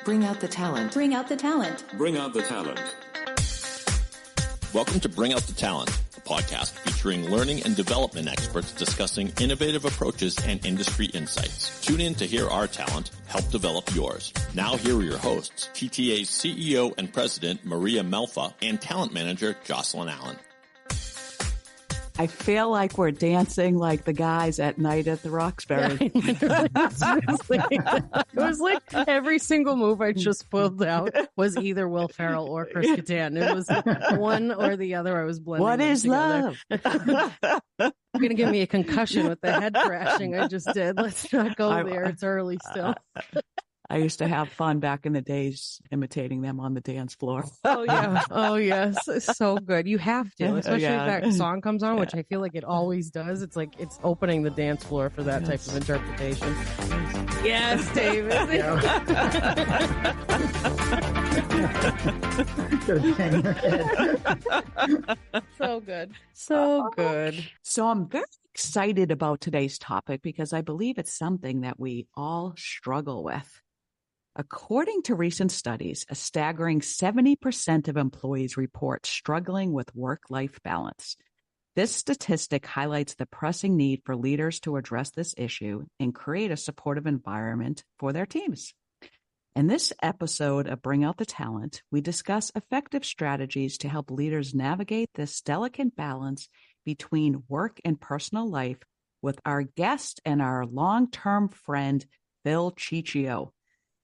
Bring out the talent. Bring out the talent. Bring out the talent. Welcome to Bring Out the Talent, a podcast featuring learning and development experts discussing innovative approaches and industry insights. Tune in to hear our talent help develop yours. Now here are your hosts, TTA's CEO and President Maria Melfa and Talent Manager Jocelyn Allen. I feel like we're dancing like the guys at night at the Roxbury. It was like every single move I just pulled out was either Will Ferrell or Chris Kattan. It was one or the other. I was blending. What is together. love? You're going to give me a concussion with the head crashing I just did. Let's not go there. It's early still. I used to have fun back in the days imitating them on the dance floor. Oh, yeah. Oh, yes. It's so good. You have to, especially if that song comes on, which I feel like it always does. It's like it's opening the dance floor for that type of interpretation. Yes, David. So good. So good. So I'm very excited about today's topic because I believe it's something that we all struggle with. According to recent studies, a staggering 70% of employees report struggling with work-life balance. This statistic highlights the pressing need for leaders to address this issue and create a supportive environment for their teams. In this episode of Bring Out the Talent, we discuss effective strategies to help leaders navigate this delicate balance between work and personal life with our guest and our long-term friend, Phil Cicio.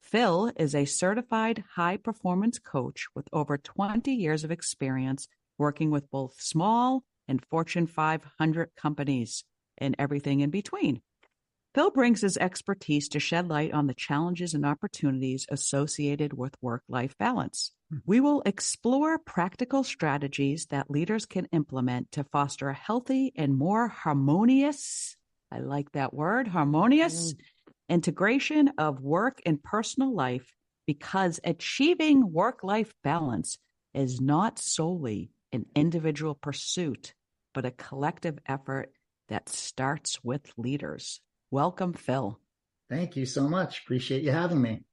Phil is a certified high-performance coach with over 20 years of experience working with both small and Fortune 500 companies and everything in between. Phil brings his expertise to shed light on the challenges and opportunities associated with work-life balance. We will explore practical strategies that leaders can implement to foster a healthy and more harmonious, I like that word, harmonious, integration of work and personal life, because achieving work-life balance is not solely an individual pursuit, but a collective effort that starts with leaders. Welcome, Phil. Thank you so much. Appreciate you having me.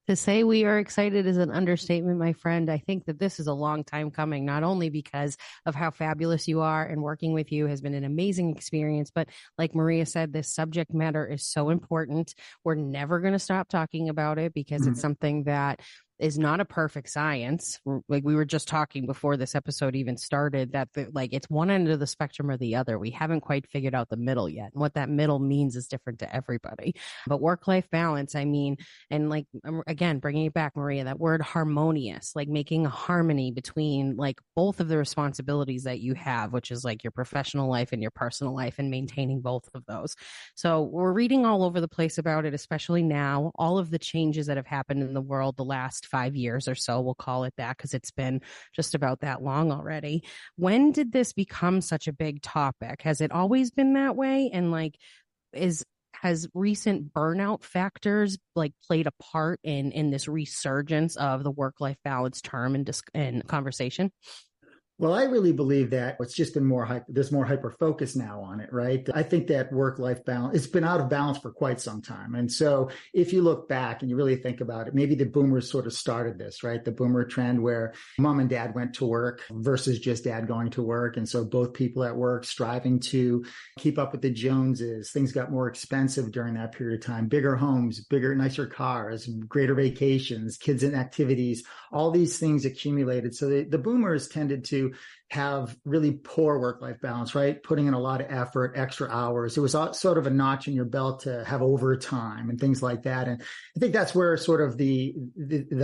To say we are excited is an understatement, my friend. I think that this is a long time coming, not only because of how fabulous you are and working with you has been an amazing experience, but like Maria said, this subject matter is so important. We're never going to stop talking about it because it's something that is not a perfect science. Like we were just talking before this episode even started, that it's one end of the spectrum or the other. We haven't quite figured out the middle yet. And what that middle means is different to everybody. But work-life balance, I mean, and like, again, bringing it back, Maria, that word harmonious, like making a harmony between like both of the responsibilities that you have, which is like your professional life and your personal life, and maintaining both of those. So we're reading all over the place about it, especially now, all of the changes that have happened in the world the last 5 years or so, we'll call it that, because it's been just about that long already. When did this become such a big topic? Has it always been that way? And like, has recent burnout factors like played a part in this resurgence of the work-life balance term and conversation? Well, I really believe that it's just been there's more hyper focus now on it, right? I think that work-life balance, it's been out of balance for quite some time. And so if you look back and you really think about it, maybe the boomers sort of started this, right? The boomer trend where mom and dad went to work versus just dad going to work. And so both people at work striving to keep up with the Joneses. Things got more expensive during that period of time. Bigger homes, bigger, nicer cars, greater vacations, kids and activities, all these things accumulated. So the boomers tended to have really poor work-life balance, right? Putting in a lot of effort, extra hours. It was sort of a notch in your belt to have overtime and things like that. And I think that's where sort of the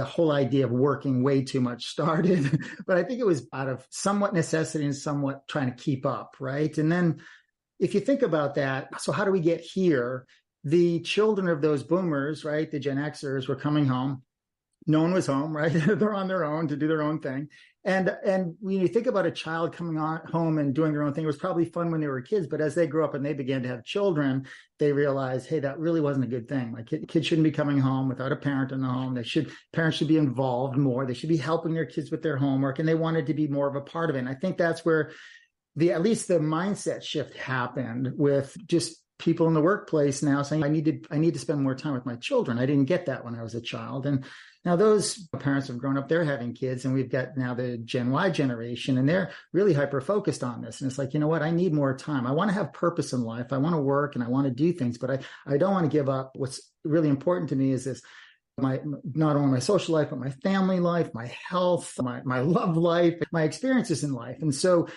whole idea of working way too much started. But I think it was out of somewhat necessity and somewhat trying to keep up, right? And then if you think about that, so how do we get here? The children of those boomers, right? The Gen Xers were coming home. No one was home, right? They're on their own to do their own thing. And when you think about a child coming home and doing their own thing, it was probably fun when they were kids. But as they grew up and they began to have children, they realized, hey, that really wasn't a good thing. Like kids shouldn't be coming home without a parent in the home. Parents should be involved more. They should be helping their kids with their homework. And they wanted to be more of a part of it. And I think that's where at least the mindset shift happened with just people in the workplace now saying, I need to spend more time with my children. I didn't get that when I was a child. And now those parents have grown up, they're having kids, and we've got now the Gen Y generation, and they're really hyper-focused on this. And it's like, you know what? I need more time. I want to have purpose in life. I want to work and I want to do things, but I don't want to give up. What's really important to me is this. Not only my social life, but my family life, my health, my love life, my experiences in life. And so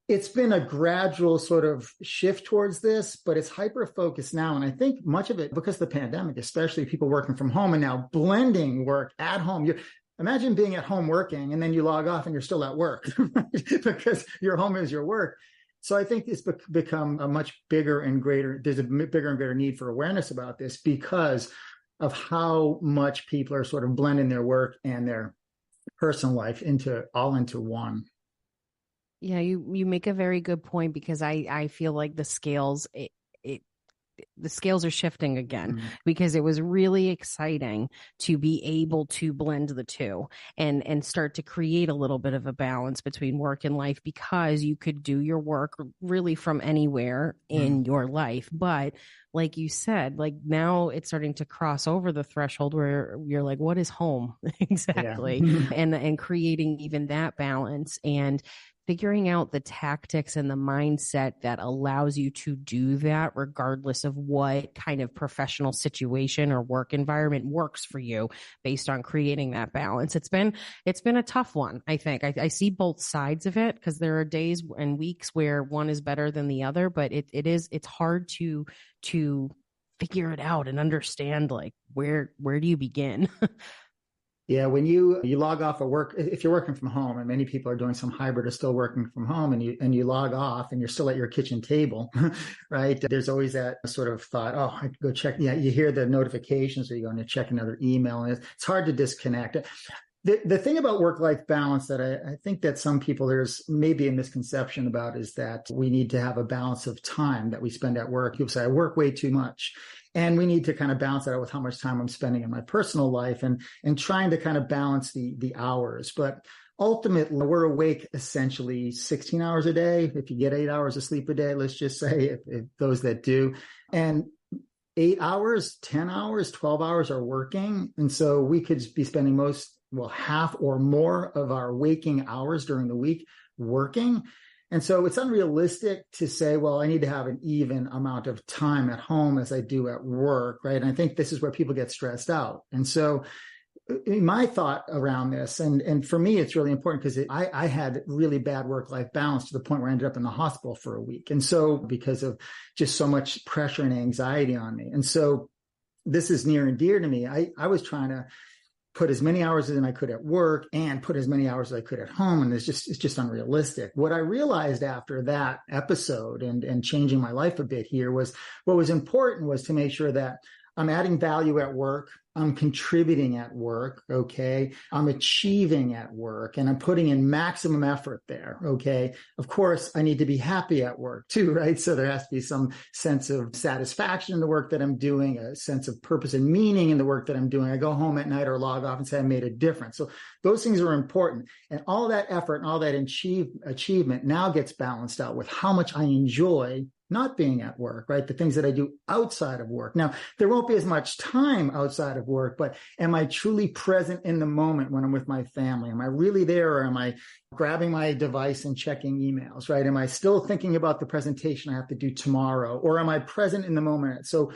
it's been a gradual sort of shift towards this, but it's hyper-focused now. And I think much of it, because of the pandemic, especially people working from home and now blending work at home. Imagine being at home working and then you log off and you're still at work because your home is your work. So I think it's become a much bigger and greater, there's a bigger and greater need for awareness about this because of how much people are sort of blending their work and their personal life into one. Yeah, you make a very good point, because I feel like the scales the scales are shifting again, because it was really exciting to be able to blend the two and start to create a little bit of a balance between work and life, because you could do your work really from anywhere in your life. But like you said, like now it's starting to cross over the threshold where you're like, what is home exactly? Yeah. and creating even that balance and figuring out the tactics and the mindset that allows you to do that regardless of what kind of professional situation or work environment works for you, based on creating that balance. It's been a tough one, I think. I see both sides of it, because there are days and weeks where one is better than the other, but it's hard to figure it out and understand, like, where do you begin? Yeah, when you log off of work, if you're working from home, and many people are doing some hybrid or still working from home, and you log off and you're still at your kitchen table, right? There's always that sort of thought, oh, I could go check. Yeah, you hear the notifications, or you're going to check another email, and it's hard to disconnect. The thing about work-life balance that I think that some people, there's maybe a misconception about, is that we need to have a balance of time that we spend at work. People say, I work way too much. And we need to kind of balance that out with how much time I'm spending in my personal life and trying to kind of balance the hours. But ultimately, we're awake essentially 16 hours a day. If you get 8 hours of sleep a day, let's just say, if those that do. And 8 hours, 10 hours, 12 hours are working. And so we could be spending half or more of our waking hours during the week working. And so it's unrealistic to say, well, I need to have an even amount of time at home as I do at work, right? And I think this is where people get stressed out. And so my thought around this, and for me, it's really important, because I had really bad work-life balance to the point where I ended up in the hospital for a week. And so because of just so much pressure and anxiety on me. And so this is near and dear to me. I was trying to put as many hours as I could at work and put as many hours as I could at home. And it's just unrealistic. What I realized after that episode and changing my life a bit here was, what was important was to make sure that I'm adding value at work. I'm contributing at work. Okay. I'm achieving at work, and I'm putting in maximum effort there. Okay. Of course, I need to be happy at work too, right? So there has to be some sense of satisfaction in the work that I'm doing, a sense of purpose and meaning in the work that I'm doing. I go home at night or log off and say I made a difference. So those things are important. And all that effort and all that achievement now gets balanced out with how much I enjoy not being at work, right? The things that I do outside of work. Now, there won't be as much time outside of work, but am I truly present in the moment when I'm with my family? Am I really there, or am I grabbing my device and checking emails, right? Am I still thinking about the presentation I have to do tomorrow, or am I present in the moment? So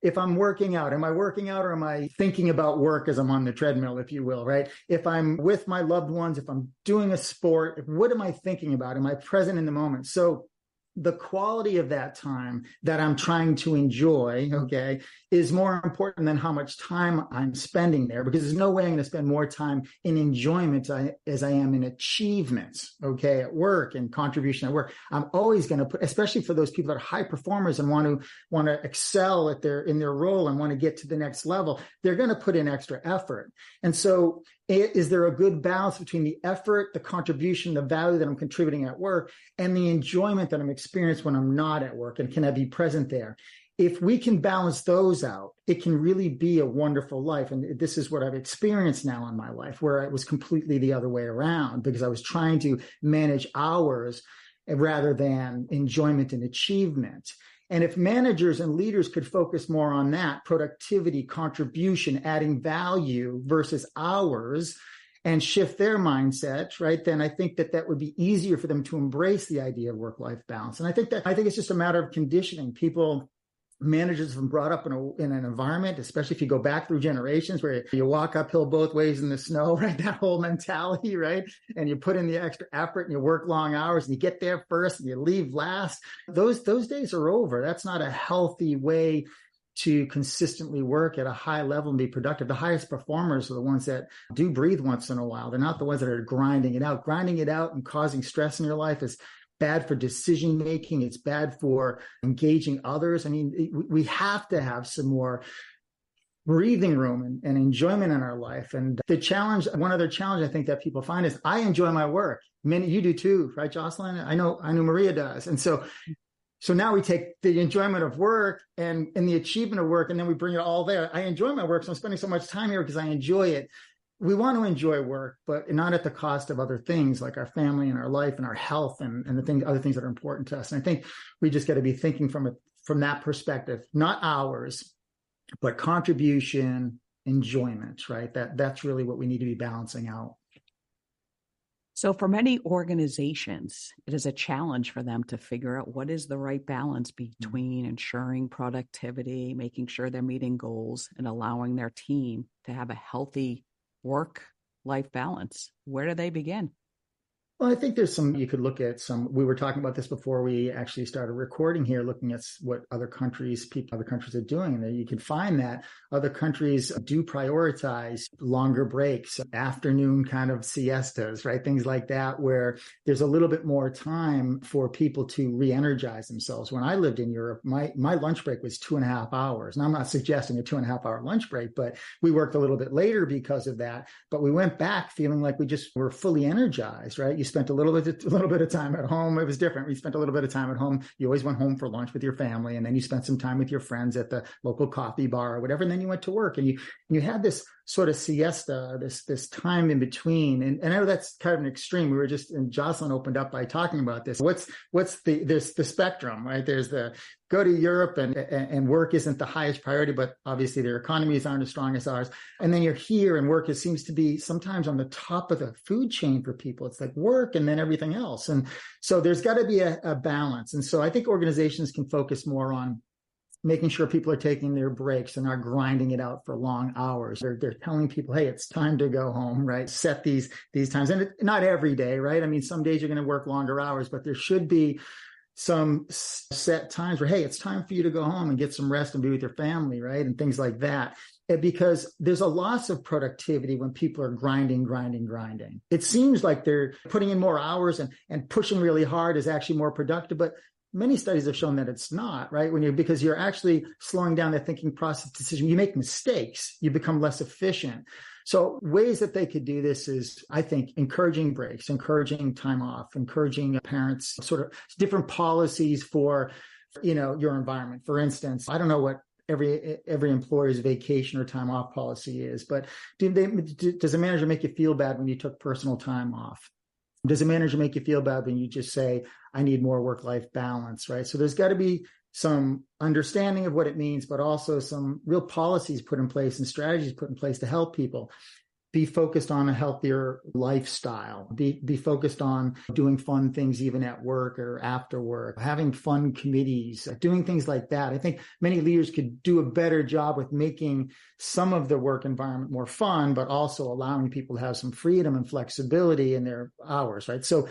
if I'm working out, am I working out, or am I thinking about work as I'm on the treadmill, if you will, right? If I'm with my loved ones, if I'm doing a sport, what am I thinking about? Am I present in the moment? So the quality of that time that I'm trying to enjoy, okay, is more important than how much time I'm spending there, because there's no way I'm going to spend more time in enjoyment as I am in achievements, okay, at work and contribution at work. I'm always going to put, especially for those people that are high performers and want to excel in their role and want to get to the next level, they're going to put in extra effort. And so is there a good balance between the effort, the contribution, the value that I'm contributing at work, and the enjoyment that I'm experiencing when I'm not at work? And can I be present there? If we can balance those out, it can really be a wonderful life. And this is what I've experienced now in my life, where it was completely the other way around, because I was trying to manage hours rather than enjoyment and achievement. And if managers and leaders could focus more on that, productivity, contribution, adding value versus hours, and shift their mindset, right, then I think that would be easier for them to embrace the idea of work-life balance. And I think it's just a matter of conditioning. Managers have been brought up in an environment, especially if you go back through generations, where you walk uphill both ways in the snow, right? That whole mentality, right? And you put in the extra effort and you work long hours and you get there first and you leave last. Those days are over. That's not a healthy way to consistently work at a high level and be productive. The highest performers are the ones that do breathe once in a while. They're not the ones that are grinding it out. Grinding it out and causing stress in your life is bad for decision making. It's bad for engaging others. I mean, we have to have some more breathing room and enjoyment in our life. And one other challenge I think that people find is, I enjoy my work. You do too, right, Jocelyn? I know Maria does. And so now we take the enjoyment of work and the achievement of work, and then we bring it all there. I enjoy my work, so I'm spending so much time here because I enjoy it. We want to enjoy work, but not at the cost of other things like our family and our life and our health and other things that are important to us. And I think we just got to be thinking from that perspective, not hours, but contribution, enjoyment, right? That's really what we need to be balancing out. So for many organizations, it is a challenge for them to figure out what is the right balance between ensuring productivity, making sure they're meeting goals, and allowing their team to have a healthy work-life balance. Where do they begin? Well, I think there's you could look at we were talking about this before we actually started recording here, looking at what other countries are doing. And you can find that other countries do prioritize longer breaks, afternoon kind of siestas, right? Things like that, where there's a little bit more time for people to re-energize themselves. When I lived in Europe, my lunch break was 2.5 hours. And I'm not suggesting a 2.5 hour lunch break, but we worked a little bit later because of that. But we went back feeling like we just were fully energized, right? You spent a little bit of time at home. It was different. We spent a little bit of time at home. You always went home for lunch with your family, and then you spent some time with your friends at the local coffee bar or whatever. And then you went to work, and you had this sort of siesta, this time in between. And I know that's kind of an extreme. We were and Jocelyn opened up by talking about this. There's the spectrum, right? There's the go to Europe and work isn't the highest priority, but obviously their economies aren't as strong as ours. And then you're here and work seems to be sometimes on the top of the food chain for people. It's like work and then everything else. And so there's got to be a balance. And so I think organizations can focus more on making sure people are taking their breaks and not grinding it out for long hours. They're telling people, hey, it's time to go home, right? Set these times. And not every day, right? I mean, some days you're going to work longer hours, but there should be some set times where, hey, it's time for you to go home and get some rest and be with your family, right? And things like that. Because there's a loss of productivity when people are grinding. It seems like they're putting in more hours and pushing really hard is actually more productive, but many studies have shown that it's not, right? Because you're actually slowing down the thinking process decision. You make mistakes, you become less efficient. So ways that they could do this is, I think, encouraging breaks, encouraging time off, encouraging parents, sort of different policies for, your environment. For instance, I don't know what every employer's vacation or time off policy is, but does a manager make you feel bad when you took personal time off? Does a manager make you feel bad when you just say, I need more work-life balance, right? So there's got to be some understanding of what it means, but also some real policies put in place and strategies put in place to help people be focused on a healthier lifestyle, be focused on doing fun things even at work or after work, having fun committees, doing things like that. I think many leaders could do a better job with making some of the work environment more fun, but also allowing people to have some freedom and flexibility in their hours, right? So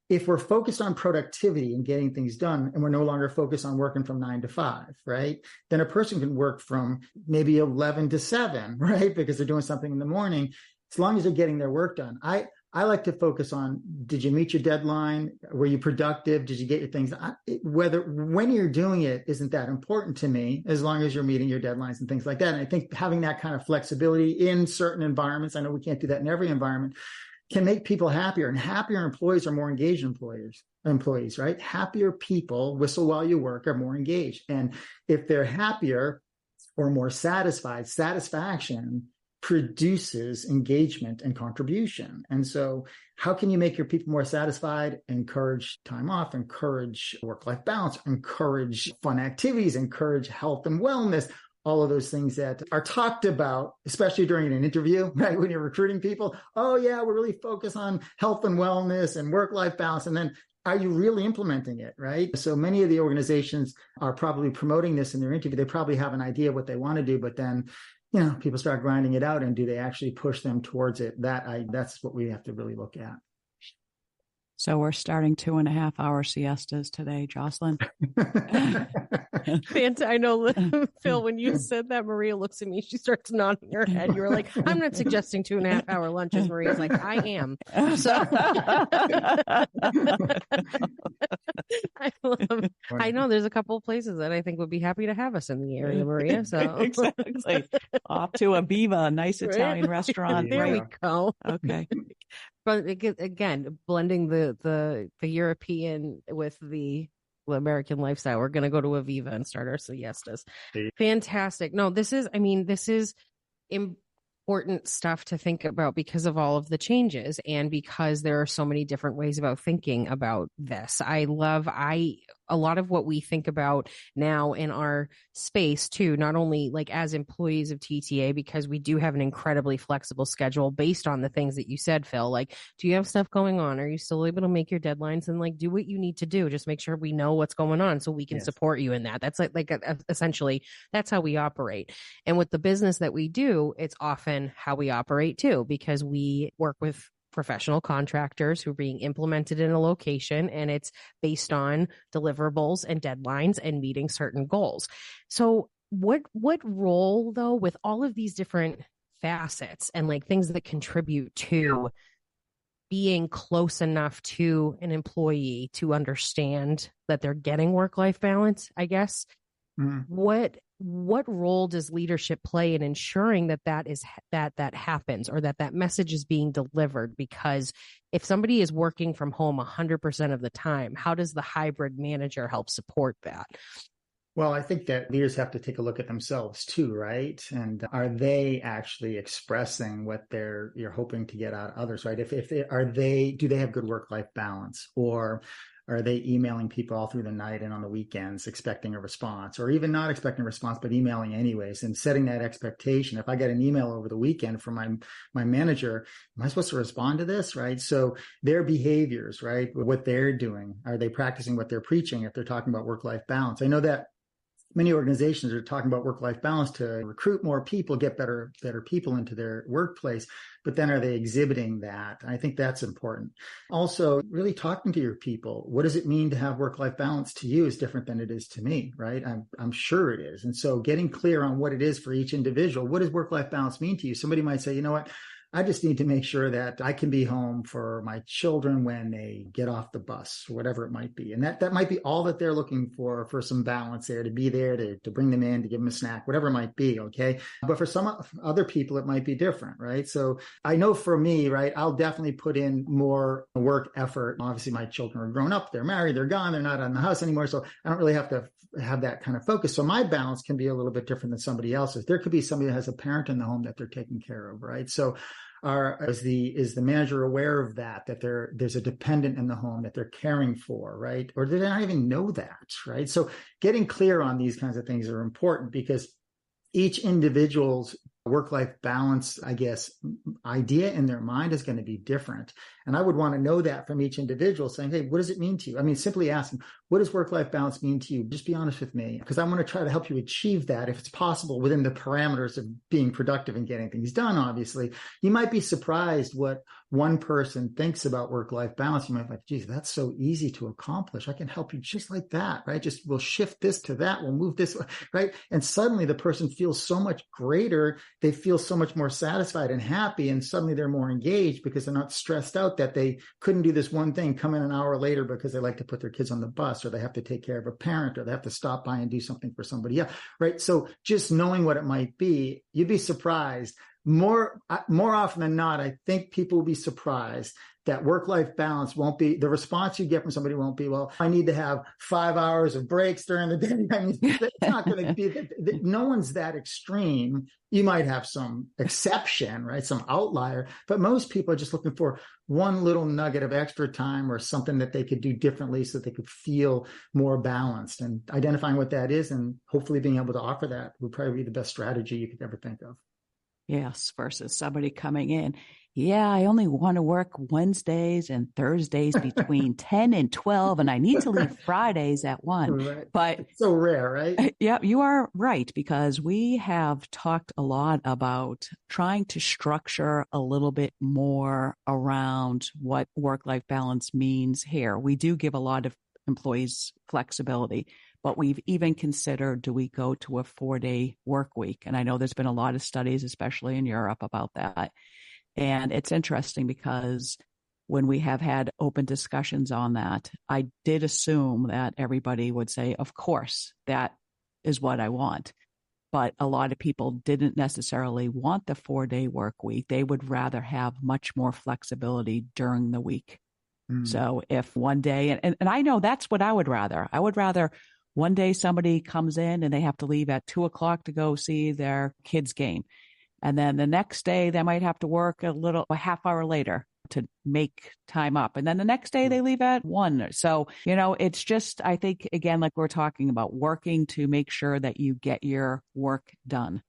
if we're focused on productivity and getting things done, and we're no longer focused on working from 9 to 5, right? Then a person can work from maybe 11 to 7, right? Because they're doing something in the morning, as long as they're getting their work done. I like to focus on, did you meet your deadline? Were you productive? Did you get your things? When you're doing it isn't that important to me, as long as you're meeting your deadlines and things like that. And I think having that kind of flexibility in certain environments, I know we can't do that in every environment, can make people happier, and happier employees are more engaged employees, right? Happier people, whistle while you work, are more engaged. And if they're happier or more satisfied, satisfaction produces engagement and contribution. And so how can you make your people more satisfied? Encourage time off, encourage work-life balance, encourage fun activities, encourage health and wellness, all of those things that are talked about, especially during an interview, right? When you're recruiting people, oh yeah, we're really focused on health and wellness and work-life balance. And then are you really implementing it, right? So many of the organizations are probably promoting this in their interview. They probably have an idea of what they want to do, but then, people start grinding it out, and do they actually push them towards it? That's what we have to really look at. So we're starting 2.5-hour siestas today, Jocelyn. I know, Phil, when you said that, Maria looks at me. She starts nodding her head. You were like, I'm not suggesting 2.5-hour lunches. Maria's like, I am. So I know there's a couple of places that I think would be happy to have us in the area, Maria. So exactly. Off to a Viva, a nice Italian restaurant. There we go. Okay. But again, blending the European with the American lifestyle, we're going to go to Aviva and start our siestas. Fantastic. No, this is important stuff to think about because of all of the changes and because there are so many different ways about thinking about this. A lot of what we think about now in our space too, not only like as employees of TTA, because we do have an incredibly flexible schedule based on the things that you said, Phil, like, do you have stuff going on? Are you still able to make your deadlines and like do what you need to do? Just make sure we know what's going on so we can support you in that. That's essentially that's how we operate. And with the business that we do, it's often how we operate too, because we work with professional contractors who are being implemented in a location, and it's based on deliverables and deadlines and meeting certain goals. So what role, though, with all of these different facets and like things that contribute to being close enough to an employee to understand that they're getting work-life balance, I guess, what role does leadership play in ensuring that that happens, or that message is being delivered? Because if somebody is working from home 100% of the time, how does the hybrid manager help support that? Well, I think that leaders have to take a look at themselves too, right? And are they actually expressing what you're hoping to get out of others, right? Do they have good work-life balance, or are they emailing people all through the night and on the weekends expecting a response, or even not expecting a response, but emailing anyways and setting that expectation? If I get an email over the weekend from my manager, am I supposed to respond to this, right? So their behaviors, right? What they're doing, are they practicing what they're preaching if they're talking about work-life balance? I know that many organizations are talking about work-life balance to recruit more people, get better people into their workplace, but then are they exhibiting that? I think that's important. Also, really talking to your people. What does it mean to have work-life balance to you is different than it is to me, right? I'm sure it is. And so getting clear on what it is for each individual. What does work-life balance mean to you? Somebody might say, you know what? I just need to make sure that I can be home for my children when they get off the bus, or whatever it might be. And that might be all that they're looking for some balance there, to be there, to bring them in, to give them a snack, whatever it might be. Okay. But for some other people, it might be different, right? So I know for me, right, I'll definitely put in more work effort. Obviously, my children are grown up, they're married, they're gone, they're not in the house anymore. So I don't really have to have that kind of focus. So my balance can be a little bit different than somebody else's. There could be somebody that has a parent in the home that they're taking care of, right? So is the manager aware of that there's a dependent in the home that they're caring for, right? Or do they not even know that, right? So getting clear on these kinds of things are important, because each individual's work-life balance, I guess, idea in their mind is going to be different. And I would want to know that from each individual, saying, hey, what does it mean to you? I mean, simply asking, what does work-life balance mean to you? Just be honest with me, because I want to try to help you achieve that if it's possible within the parameters of being productive and getting things done. Obviously, you might be surprised what one person thinks about work-life balance. You might be like, geez, that's so easy to accomplish. I can help you just like that, right? Just we'll shift this to that. We'll move this, right? And suddenly the person feels so much greater. They feel so much more satisfied and happy. And suddenly they're more engaged because they're not stressed out that they couldn't do this one thing, come in an hour later because they like to put their kids on the bus, or they have to take care of a parent, or they have to stop by and do something for somebody else, right? So just knowing what it might be, you'd be surprised more often than not, I think people will be surprised that work-life balance won't be, the response you get from somebody won't be, well, I need to have 5 hours of breaks during the day. I mean, it's not going to be, no one's that extreme. You might have some exception, right? Some outlier, but most people are just looking for one little nugget of extra time or something that they could do differently so they could feel more balanced, and identifying what that is and hopefully being able to offer that would probably be the best strategy you could ever think of. Yes, versus somebody coming in. Yeah, I only want to work Wednesdays and Thursdays between 10 and 12, and I need to leave Fridays at 1. Right. But it's so rare, right? Yeah, you are right, because we have talked a lot about trying to structure a little bit more around what work-life balance means here. We do give a lot of employees flexibility, but we've even considered, do we go to a 4-day work week? And I know there's been a lot of studies, especially in Europe, about that. And it's interesting because when we have had open discussions on that, I did assume that everybody would say, of course, that is what I want. But a lot of people didn't necessarily want the 4-day work week. They would rather have much more flexibility during the week. So if one day, and I know that's what I would rather. I would rather one day somebody comes in and they have to leave at 2:00 to go see their kid's game. And then the next day they might have to work a half hour later to make time up. And then the next day they leave at 1. So, it's just, I think, again, like we're talking about, working to make sure that you get your work done.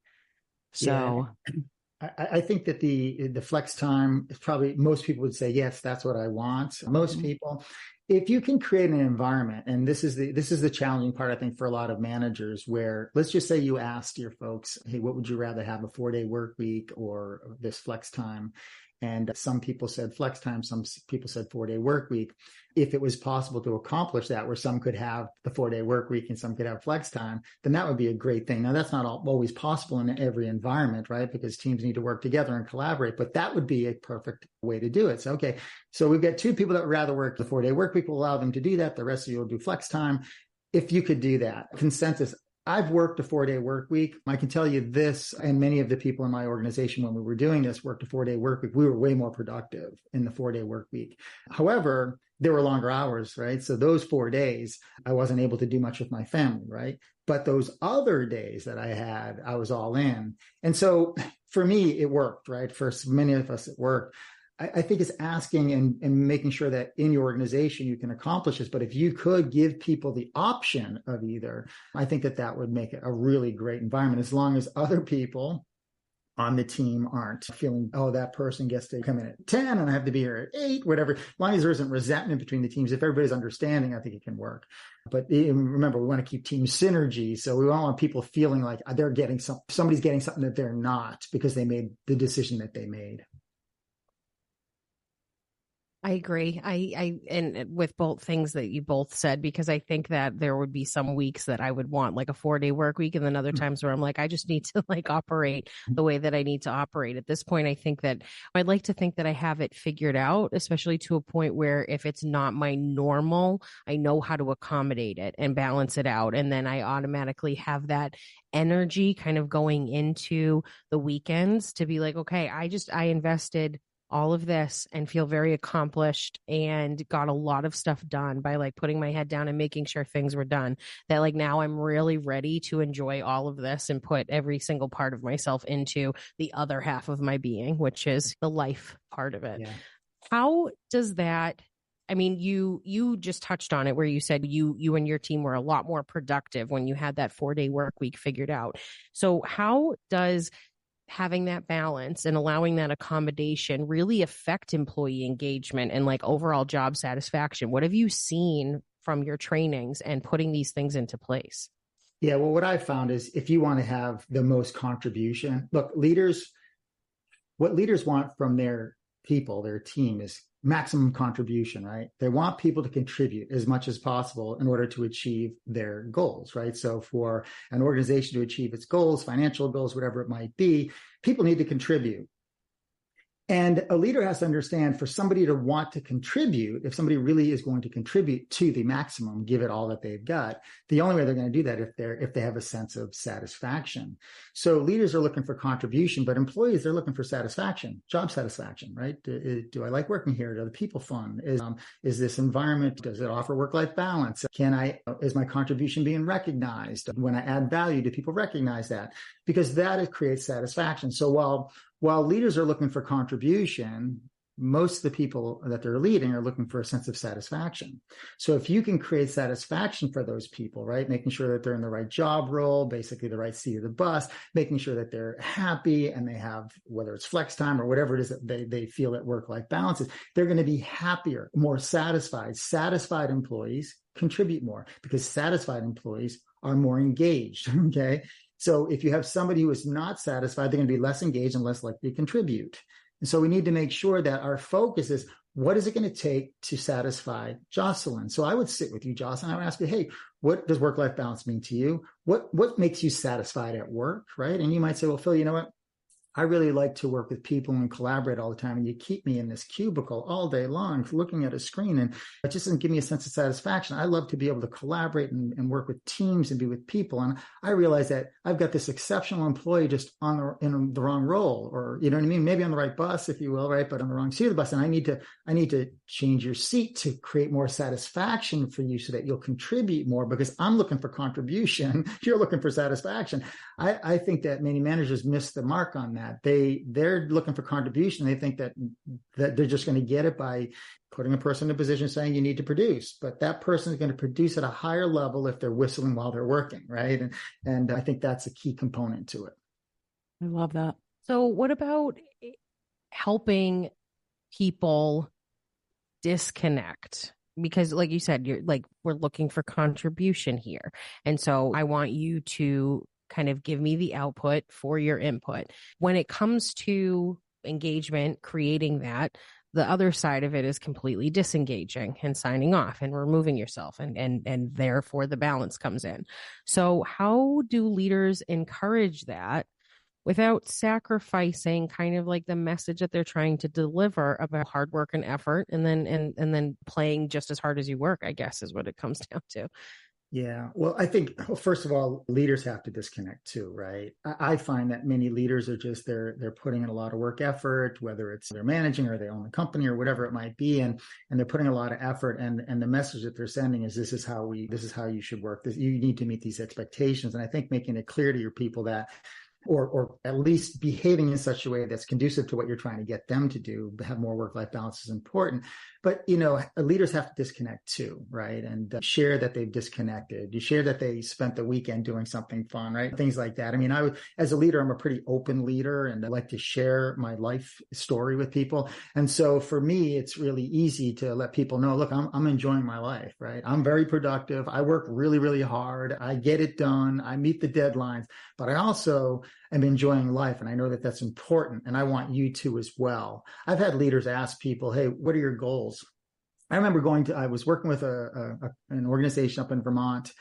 So yeah. I think that the flex time is probably, most people would say, yes, that's what I want. Most people, if you can create an environment, and this is the challenging part, I think, for a lot of managers, where let's just say you asked your folks, hey, what would you rather have, a 4-day work week or this flex time? And some people said flex time, some people said 4-day work week. If it was possible to accomplish that, where some could have the 4-day work week and some could have flex time, then that would be a great thing. Now, that's not always possible in every environment, right? Because teams need to work together and collaborate, but that would be a perfect way to do it. So, okay, so we've got 2 people that would rather work the 4-day work week, will allow them to do that. The rest of you will do flex time. If you could do that, consensus. I've worked a 4-day work week. I can tell you this, and many of the people in my organization, when we were doing this, worked a 4-day work week. We were way more productive in the 4-day work week. However, there were longer hours, right? So those 4 days, I wasn't able to do much with my family, right? But those other days that I had, I was all in. And so for me, it worked, right? For many of us, it worked. I think it's asking and making sure that in your organization you can accomplish this. But if you could give people the option of either, I think that would make it a really great environment, as long as other people on the team aren't feeling, oh, that person gets to come in at 10 and I have to be here at 8, whatever. As long as there isn't resentment between the teams, if everybody's understanding, I think it can work. But remember, we want to keep team synergy. So we don't want people feeling like they're getting somebody's getting something that they're not because they made the decision that they made. I agree. I and with both things that you both said, because I think that there would be some weeks that I would want like a 4-day work week, and then other times where I'm like, I just need to operate the way that I need to operate. At this point, I think that I'd like to think that I have it figured out, especially to a point where if it's not my normal, I know how to accommodate it and balance it out. And then I automatically have that energy kind of going into the weekends to be like, okay, I invested all of this and feel very accomplished and got a lot of stuff done by putting my head down and making sure things were done, that now I'm really ready to enjoy all of this and put every single part of myself into the other half of my being, which is the life part of it. Yeah. How does that, I mean, you just touched on it where you said you and your team were a lot more productive when you had that 4-day work week figured out. So how does having that balance and allowing that accommodation really affect employee engagement and overall job satisfaction? What have you seen from your trainings and putting these things into place? Yeah, well, what I found is if you want to have the most contribution, look, what leaders want from their people, their team, is maximum contribution, right? They want people to contribute as much as possible in order to achieve their goals, right? So for an organization to achieve its goals, financial goals, whatever it might be, people need to contribute. And a leader has to understand, for somebody to want to contribute, if somebody really is going to contribute to the maximum, give it all that they've got, the only way they're going to do that if they have a sense of satisfaction. So leaders are looking for contribution, but employees, they're looking for satisfaction, job satisfaction, right? Do I like working here? Are the people fun? Is this environment, does it offer work-life balance? Is my contribution being recognized? When I add value, do people recognize that? Because that creates satisfaction. So while leaders are looking for contribution, most of the people that they're leading are looking for a sense of satisfaction. So if you can create satisfaction for those people, right, making sure that they're in the right job role, basically the right seat of the bus, making sure that they're happy and they have, whether it's flex time or whatever it is that they feel that work-life balance is, they're going to be happier, more satisfied. Satisfied employees contribute more because satisfied employees are more engaged, okay? So if you have somebody who is not satisfied, they're going to be less engaged and less likely to contribute. And so we need to make sure that our focus is, what is it going to take to satisfy Jocelyn? So I would sit with you, Jocelyn. I would ask you, hey, what does work-life balance mean to you? What makes you satisfied at work, right? And you might say, well, Phil, you know what? I really like to work with people and collaborate all the time. And you keep me in this cubicle all day long looking at a screen, and it just doesn't give me a sense of satisfaction. I love to be able to collaborate and work with teams and be with people. And I realize that I've got this exceptional employee just in the wrong role, or, you know what I mean? Maybe on the right bus, if you will, right? But on the wrong seat of the bus. And I need to change your seat to create more satisfaction for you so that you'll contribute more, because I'm looking for contribution. You're looking for satisfaction. I think that many managers miss the mark on that. They're looking for contribution. They think that they're just going to get it by putting a person in a position saying you need to produce, but that person is going to produce at a higher level if they're whistling while they're working, right? And I think that's a key component to it. I love that. So what about helping people disconnect? Because like you said, we're looking for contribution here. And so I want you to kind of give me the output for your input. When it comes to engagement, creating that, the other side of it is completely disengaging and signing off and removing yourself, and therefore the balance comes in. So how do leaders encourage that without sacrificing kind of like the message that they're trying to deliver about hard work and effort, and then playing just as hard as you work, I guess, is what it comes down to. Yeah. Well, I think, first of all, leaders have to disconnect too, right? I find that many leaders are just, they're putting in a lot of work effort, whether it's they're managing or they own the company or whatever it might be. And they're putting a lot of effort, and the message that they're sending is, this is how you should work. You need to meet these expectations. And I think making it clear to your people that, or at least behaving in such a way that's conducive to what you're trying to get them to do, have more work-life balance, is important. But, leaders have to disconnect too, right? And share that they've disconnected. You share that they spent the weekend doing something fun, right? Things like that. I mean, as a leader, I'm a pretty open leader, and I like to share my life story with people. And so for me, it's really easy to let people know, look, I'm enjoying my life, right? I'm very productive. I work really, really hard. I get it done. I meet the deadlines, but I also am enjoying life. And I know that that's important. And I want you to as well. I've had leaders ask people, hey, what are your goals? I remember I was working with an organization up in Vermont,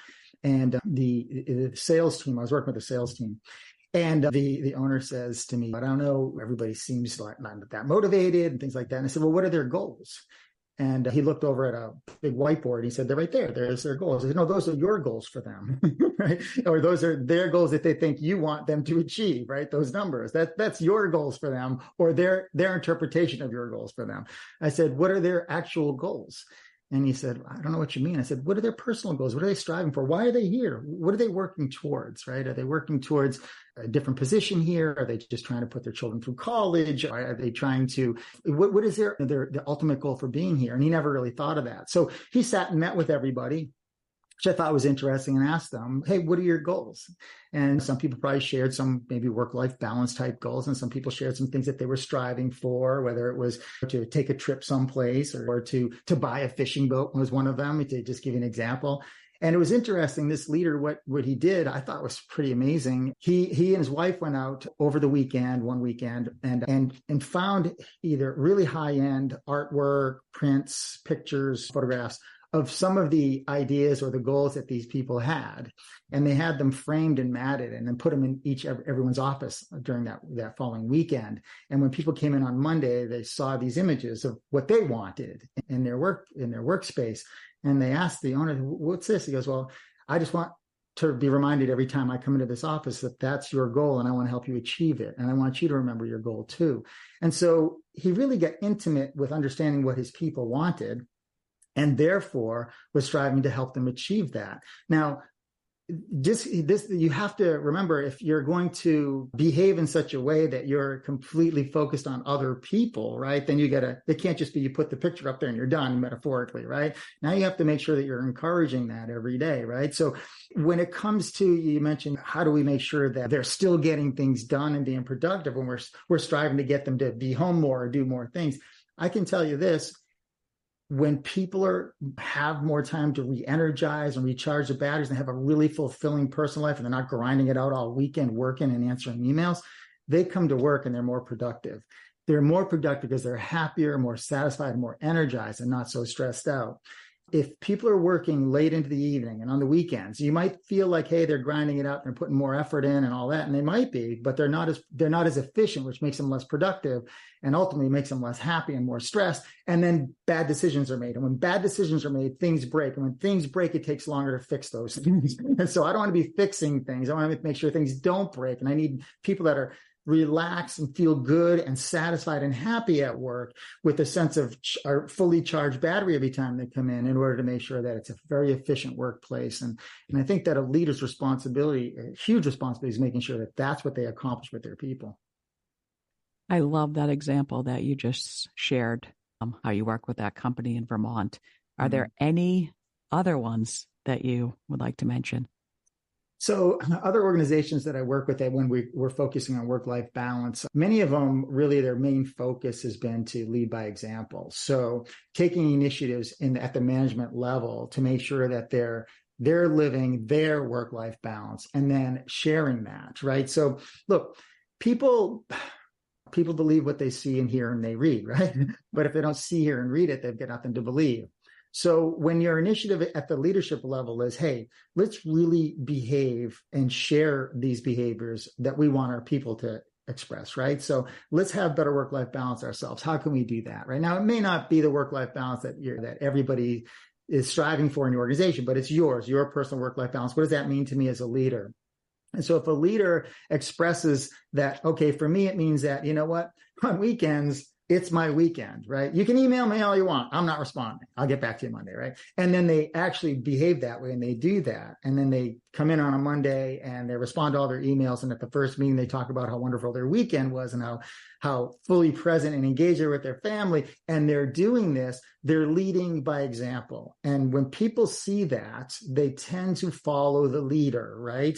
and the sales team, I was working with a sales team. And the owner says to me, I don't know, everybody seems like not that motivated and things like that. And I said, well, what are their goals? And he looked over at a big whiteboard. He said, they're right there. There's their goals. I said, no, those are your goals for them, right? Or those are their goals that they think you want them to achieve, right? Those numbers, that's your goals for them, or their interpretation of your goals for them. I said, what are their actual goals? And he said, I don't know what you mean. I said, what are their personal goals? What are they striving for? Why are they here? What are they working towards, right? Are they working towards a different position here? Are they just trying to put their children through college? Are they trying to, what is their ultimate goal for being here? And he never really thought of that. So he sat and met with everybody, which I thought was interesting, and asked them, hey, what are your goals? And some people probably shared some maybe work-life balance type goals, and some people shared some things that they were striving for, whether it was to take a trip someplace or to buy a fishing boat was one of them, to just give you an example. And it was interesting, this leader, what he did, I thought was pretty amazing. He and his wife went out over the weekend, one weekend, and found either really high-end artwork, prints, pictures, photographs of some of the ideas or the goals that these people had, and they had them framed and matted and then put them in everyone's office during that following weekend. And when people came in on Monday, they saw these images of what they wanted in their workspace. And they asked the owner, "What's this?" He goes, "Well, I just want to be reminded every time I come into this office that that's your goal, and I want to help you achieve it. And I want you to remember your goal too." And so he really got intimate with understanding what his people wanted, and therefore was striving to help them achieve that. Now, you have to remember, if you're going to behave in such a way that you're completely focused on other people, right? Then it can't just be you put the picture up there and you're done, metaphorically, right? Now you have to make sure that you're encouraging that every day, right? So when it comes to, you mentioned, how do we make sure that they're still getting things done and being productive when we're striving to get them to be home more or do more things? I can tell you this. When people have more time to re-energize and recharge the batteries and have a really fulfilling personal life, and they're not grinding it out all weekend working and answering emails, they come to work and they're more productive. They're more productive because they're happier, more satisfied, more energized, and not so stressed out. If people are working late into the evening and on the weekends, you might feel like, hey, they're grinding it out, they're putting more effort in and all that, and they might be, but they're not as efficient, which makes them less productive and ultimately makes them less happy and more stressed. And then bad decisions are made. And when bad decisions are made, things break. And when things break, it takes longer to fix those things. And so I don't want to be fixing things. I want to make sure things don't break. And I need people that are relaxed and feel good and satisfied and happy at work with a sense of a fully charged battery every time they come in order to make sure that it's a very efficient workplace. And I think that a leader's responsibility, a huge responsibility, is making sure that that's what they accomplish with their people. I love that example that you just shared, how you work with that company in Vermont. Are there any other ones that you would like to mention? So other organizations that I work with, that when we're focusing on work-life balance, many of them really their main focus has been to lead by example. So taking initiatives at the management level to make sure that they're living their work-life balance and then sharing that, right? So look, people believe what they see and hear and they read, right? But if they don't see, hear, and read it, they've got nothing to believe. So when your initiative at the leadership level is, hey, let's really behave and share these behaviors that we want our people to express, right? So let's have better work-life balance ourselves. How can we do that? Right now, it may not be the work-life balance that everybody is striving for in your organization, but it's your personal work-life balance. What does that mean to me as a leader? And so if a leader expresses that, okay, for me, it means that, you know what, on weekends, it's my weekend, right? You can email me all you want. I'm not responding. I'll get back to you Monday, right? And then they actually behave that way and they do that. And then they come in on a Monday and they respond to all their emails. And at the first meeting, they talk about how wonderful their weekend was and how fully present and engaged they're with their family. And they're doing this, they're leading by example. And when people see that, they tend to follow the leader, right?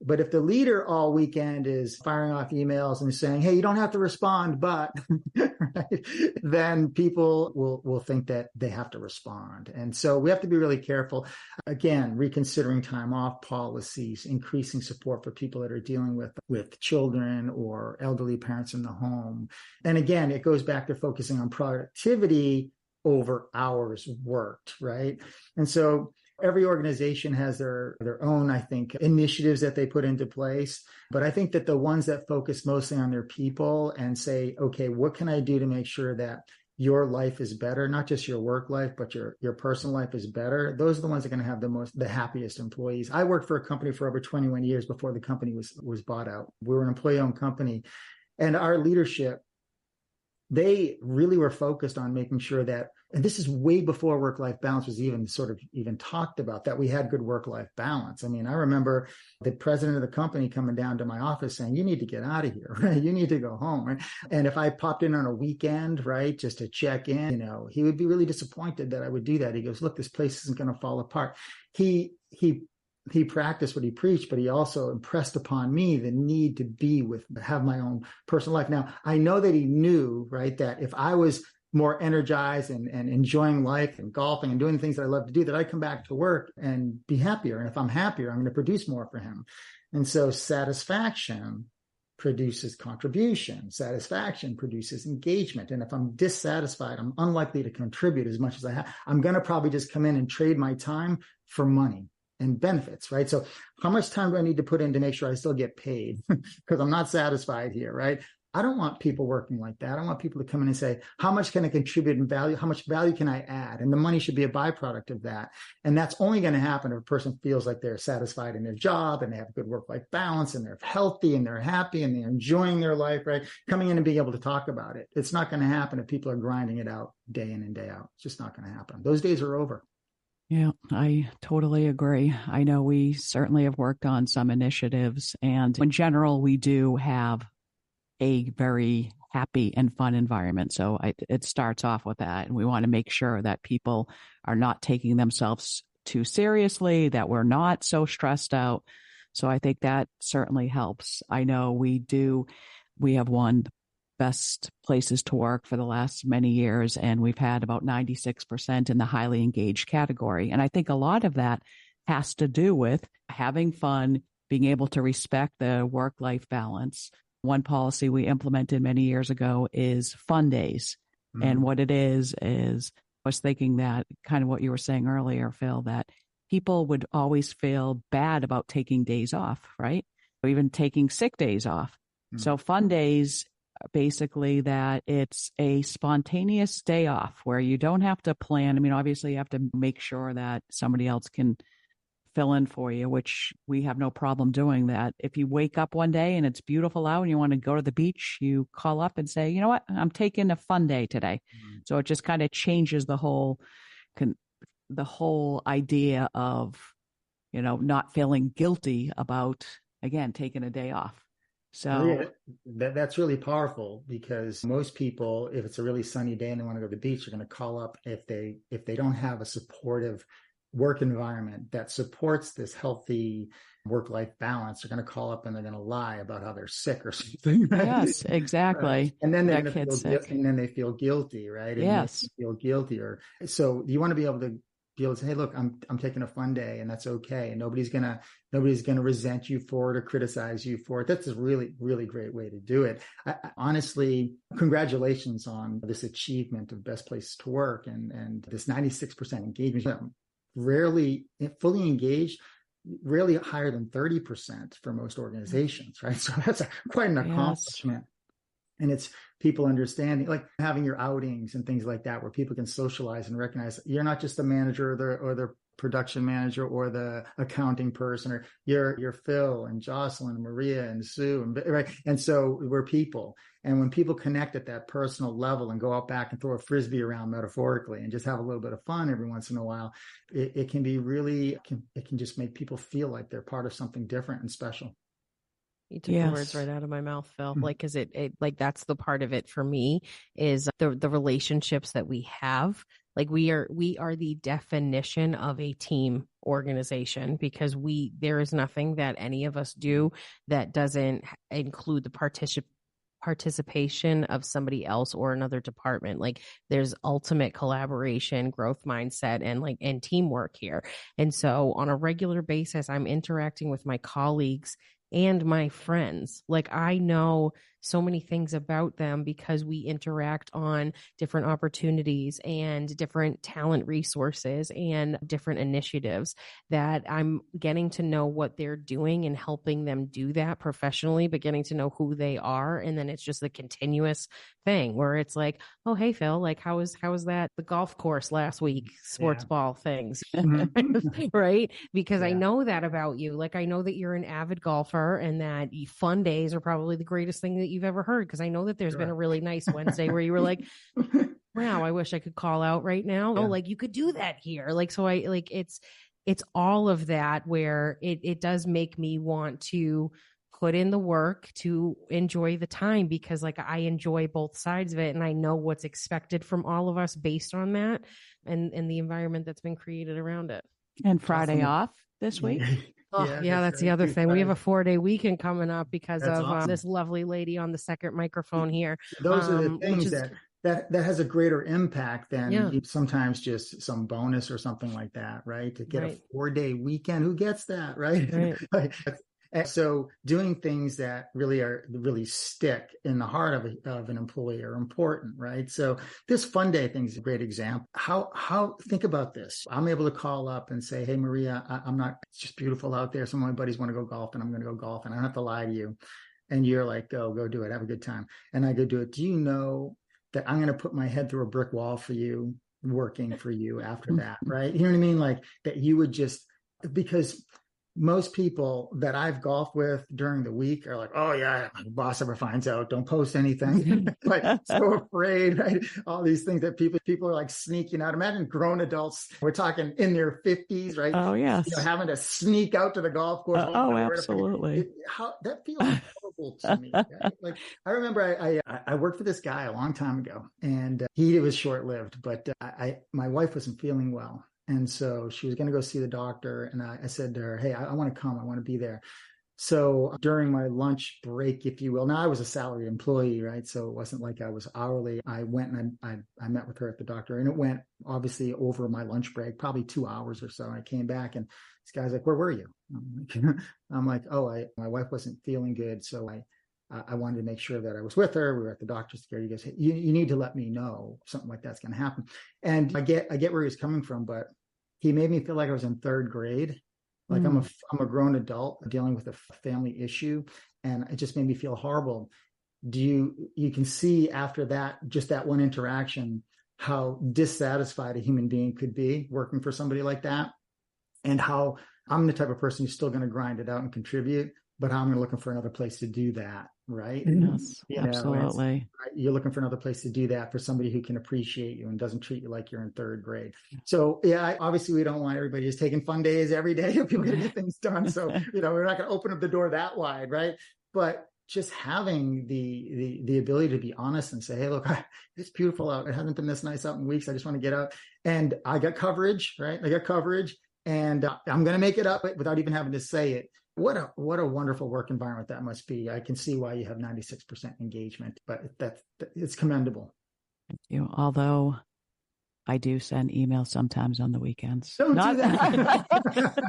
But if the leader all weekend is firing off emails and saying, hey, you don't have to respond, but right, then people will think that they have to respond. And so we have to be really careful. Again, reconsidering time off policies, increasing support for people that are dealing with children or elderly parents in the home. And again, it goes back to focusing on productivity over hours worked, right? And so every organization has their own, I think, initiatives that they put into place. But I think that the ones that focus mostly on their people and say, okay, what can I do to make sure that your life is better, not just your work life, but your personal life is better, those are the ones that are going to have the happiest employees. I worked for a company for over 21 years before the company was bought out. We were an employee-owned company, and our leadership, they really were focused on making sure that, and this is way before work-life balance was even talked about, that we had good work-life balance. I mean, I remember the president of the company coming down to my office saying, you need to get out of here, right? You need to go home, right? And if I popped in on a weekend, right, just to check in, he would be really disappointed that I would do that. He goes, look, this place isn't going to fall apart. He practiced what he preached, but he also impressed upon me the need to have my own personal life. Now, I know that he knew, right, that if I was more energized and enjoying life and golfing and doing the things that I love to do, that I'd come back to work and be happier. And if I'm happier, I'm going to produce more for him. And so satisfaction produces contribution. Satisfaction produces engagement. And if I'm dissatisfied, I'm unlikely to contribute as much as I have. I'm going to probably just come in and trade my time for money and benefits, right? So how much time do I need to put in to make sure I still get paid? Because I'm not satisfied here, right? I don't want people working like that. I want people to come in and say, how much can I contribute in value? How much value can I add? And the money should be a byproduct of that. And that's only going to happen if a person feels like they're satisfied in their job and they have a good work-life balance and they're healthy and they're happy and they're enjoying their life, right? Coming in and being able to talk about it. It's not going to happen if people are grinding it out day in and day out. It's just not going to happen. Those days are over. Yeah, I totally agree. I know we certainly have worked on some initiatives, and in general, we do have a very happy and fun environment. So it starts off with that. And we want to make sure that people are not taking themselves too seriously, that we're not so stressed out. So I think that certainly helps. I know we have won best places to work for the last many years, and we've had about 96% in the highly engaged category. And I think a lot of that has to do with having fun, being able to respect the work-life balance. One policy we implemented many years ago is fun days. Mm-hmm. And what it is I was thinking that kind of what you were saying earlier, Phil, that people would always feel bad about taking days off, right? Or even taking sick days off. Mm-hmm. So fun days, basically that it's a spontaneous day off where you don't have to plan. I mean, obviously you have to make sure that somebody else can fill in for you, which we have no problem doing that. If you wake up one day and it's beautiful out and you want to go to the beach, you call up and say, you know what, I'm taking a fun day today. Mm-hmm. So it just kind of changes the whole idea of, not feeling guilty about, again, taking a day off. So that's really powerful, because most people, if it's a really sunny day and they want to go to the beach, they're going to call up if they don't have a supportive work environment that supports this healthy work-life balance. They're going to call up and they're going to lie about how they're sick or something. Right? Yes, exactly. Right. And then they're going to feel and then they feel guilty, right? And yes, feel guilty. Or so you want to be able to say, hey, look, I'm taking a fun day, and that's okay. And nobody's gonna resent you for it or criticize you for it. That's a really, really great way to do it. Honestly, congratulations on this achievement of best places to work and this 96% engagement. Rarely fully engaged, rarely higher than 30% for most organizations, right? So that's quite an accomplishment. Yes. And it's people understanding, like having your outings and things like that, where people can socialize and recognize you're not just the manager or the production manager or the accounting person, or you're Phil and Jocelyn and Maria and Sue, and right. And so we're people. And when people connect at that personal level and go out back and throw a Frisbee around metaphorically and just have a little bit of fun every once in a while, it can be really, it can just make people feel like they're part of something different and special. You took the words right out of my mouth, Phil. Mm-hmm. Like, cause it like, that's the part of it for me is the relationships that we have. Like we are the definition of a team organization, because there is nothing that any of us do that doesn't include the participation of somebody else or another department. Like there's ultimate collaboration, growth mindset, and teamwork here. And so on a regular basis, I'm interacting with my colleagues and my friends. Like I know so many things about them because we interact on different opportunities and different talent resources and different initiatives that I'm getting to know what they're doing and helping them do that professionally, but getting to know who they are. And then it's just a continuous thing where it's like, oh, hey, Phil, like how was that the golf course last week, sports ball things, right? Because I know that about you. Like I know that you're an avid golfer and that fun days are probably the greatest thing that you've ever heard. Because I know that there's been a really nice Wednesday where you were like, wow, I wish I could call out right now. Oh, like you could do that here. Like, so I like, it's all of that where it does make me want to put in the work to enjoy the time, because like I enjoy both sides of it and I know what's expected from all of us based on that and the environment that's been created around it. And Friday off this week. Oh, that's the other thing. We have a 4-day weekend coming up because of this lovely lady on the second microphone here. Those are the things that has a greater impact than sometimes just some bonus or something like that, right? To get a 4-day weekend, who gets that, right? And so doing things that really stick in the heart of an employee are important, right? So this fun day thing is a great example. How think about this. I'm able to call up and say, hey, Maria, it's just beautiful out there. Some of my buddies want to go golf and I'm going to go golf and I don't have to lie to you. And you're like, go do it. Have a good time. And I go do it. Do you know that I'm going to put my head through a brick wall for you, working for you after that, right? You know what I mean? Like that you would just, because most people that I've golfed with during the week are like, oh yeah, my boss ever finds out, don't post anything. Like so afraid, right? All these things that people are like sneaking out. Imagine grown adults, we're talking in their 50s, right? Oh yes. Having to sneak out to the golf course. Oh, absolutely. That feels horrible to me. Right? Like I remember I worked for this guy a long time ago and he was short-lived, but my wife wasn't feeling well. And so she was going to go see the doctor. And I said to her, hey, I want to come. I want to be there. So during my lunch break, if you will, now I was a salaried employee, right? So it wasn't like I was hourly. I went and I met with her at the doctor and it went obviously over my lunch break, probably 2 hours or so. And I came back and this guy's like, where were you? I'm like, my wife wasn't feeling good. So I wanted to make sure that I was with her. We were at the doctor's care. He goes, hey, you need to let me know something like that's going to happen. And I get where he's coming from, but he made me feel like I was in third grade. Like I'm a grown adult dealing with a family issue. And it just made me feel horrible. You can see after that, just that one interaction, how dissatisfied a human being could be working for somebody like that. And how I'm the type of person who's still going to grind it out and contribute, but how I'm looking for another place to do that. Right. Yes, absolutely. You're looking for another place to do that for somebody who can appreciate you and doesn't treat you like you're in third grade. So yeah, obviously we don't want everybody just taking fun days every day. People got to get things done. So, we're not going to open up the door that wide. Right. But just having the ability to be honest and say, hey, look, it's beautiful out. It hasn't been this nice out in weeks. I just want to get out. And I got coverage, right? I got coverage and I'm going to make it up without even having to say it. What a wonderful work environment that must be. I can see why you have 96% engagement, but it's commendable. Thank you. Although I do send emails sometimes on the weekends. Don't do that.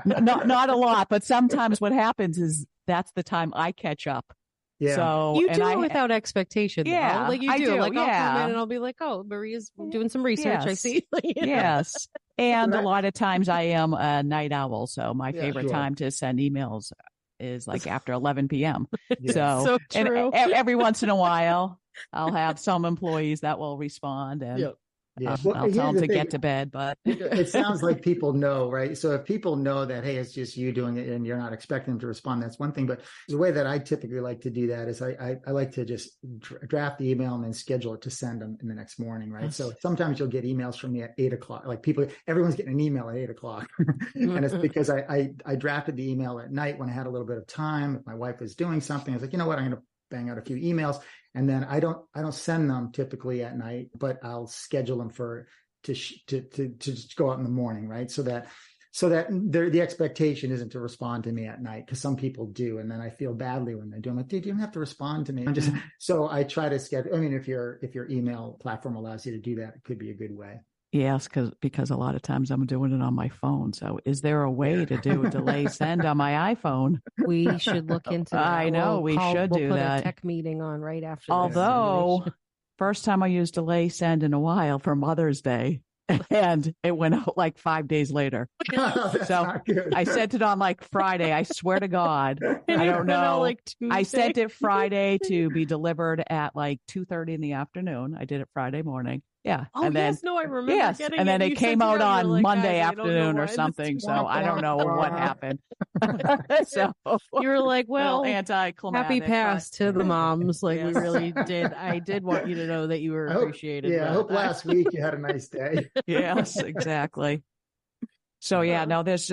not a lot, but sometimes what happens is that's the time I catch up. Yeah. So you do it without expectation. Yeah, like you do. Like I'll come in and I'll be like, oh, Maria's doing some research. Yes. I see. Yes. And a lot of times I am a night owl. So my favorite time to send emails is like after 11 p.m. Yeah. So true. And every once in a while, I'll have some employees that will respond and I'll tell them to get to bed. But it sounds like people know, right? So if people know that, hey, it's just you doing it and you're not expecting them to respond, that's one thing. But the way that I typically like to do that is I like to just draft the email and then schedule it to send them in the next morning, right? So sometimes you'll get emails from me at 8 o'clock. Like everyone's getting an email at 8 o'clock. And it's because I drafted the email at night when I had a little bit of time. If my wife was doing something, I was like, you know what, I'm going to bang out a few emails. And then I don't send them typically at night, but I'll schedule them to just go out in the morning, right? So that the expectation isn't to respond to me at night, because some people do, and then I feel badly when they do. I'm like, dude, you don't have to respond to me. So I try to schedule. I mean, if your email platform allows you to do that, it could be a good way. Yes, because a lot of times I'm doing it on my phone. So is there a way to do a delay send on my iPhone? We should look into that. I know we should do put that. A tech meeting on right after this. Although, first time I used delay send in a while for Mother's Day, and it went out like 5 days later. So I sent it on like Friday. I swear to God, I don't know. Like I sent it Friday to be delivered at like 2:30 in the afternoon. I did it Friday morning. Yeah. Oh, and then, yes. No, I remember. Yes. And then it came out on like, Monday afternoon or something. So I don't know what happened. So you were like, well, anticlimactic. Happy pass to the moms. Like we really did. I did want you to know that you were appreciated. I hope last week you had a nice day. Yes, exactly. So no, there's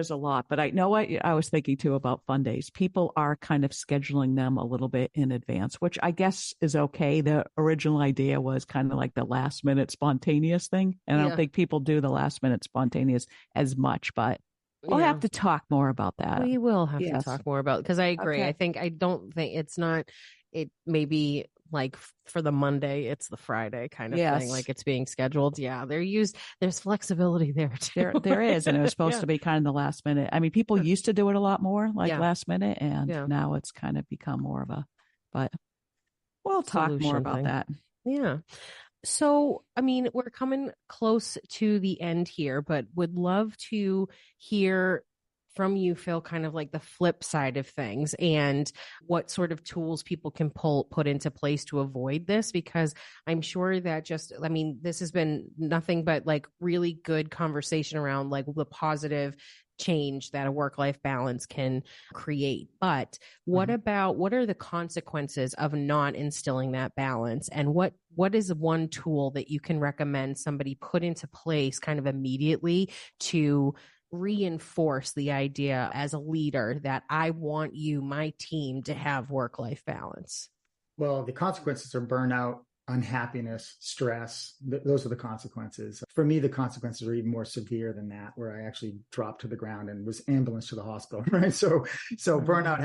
a lot, but I know what I was thinking too about fun days. People are kind of scheduling them a little bit in advance, which I guess is okay. The original idea was kind of like the last minute spontaneous thing. And I don't think people do the last minute spontaneous as much, but we'll have to talk more about that. We will have to talk more about, because I agree. Okay. I don't think it's not, it maybe like for the Monday, it's the Friday kind of Yes. thing, like it's being scheduled. Yeah, there's flexibility there too. There is, and it was supposed to be kind of the last minute. I mean, people used to do it a lot more, like last minute, and now it's kind of become more of but we'll talk more about that. Yeah. So, I mean, we're coming close to the end here, but would love to hear from you, Phil, kind of like the flip side of things and what sort of tools people can put into place to avoid this, because I'm sure that this has been nothing but like really good conversation around like the positive change that a work-life balance can create. But what are the consequences of not instilling that balance? And what is one tool that you can recommend somebody put into place kind of immediately to reinforce the idea as a leader that I want my team to have work-life balance? Well, the consequences are burnout, unhappiness, stress. Those are the consequences. For me, the consequences are even more severe than that, where I actually dropped to the ground and was ambulanced to the hospital, right? So burnout,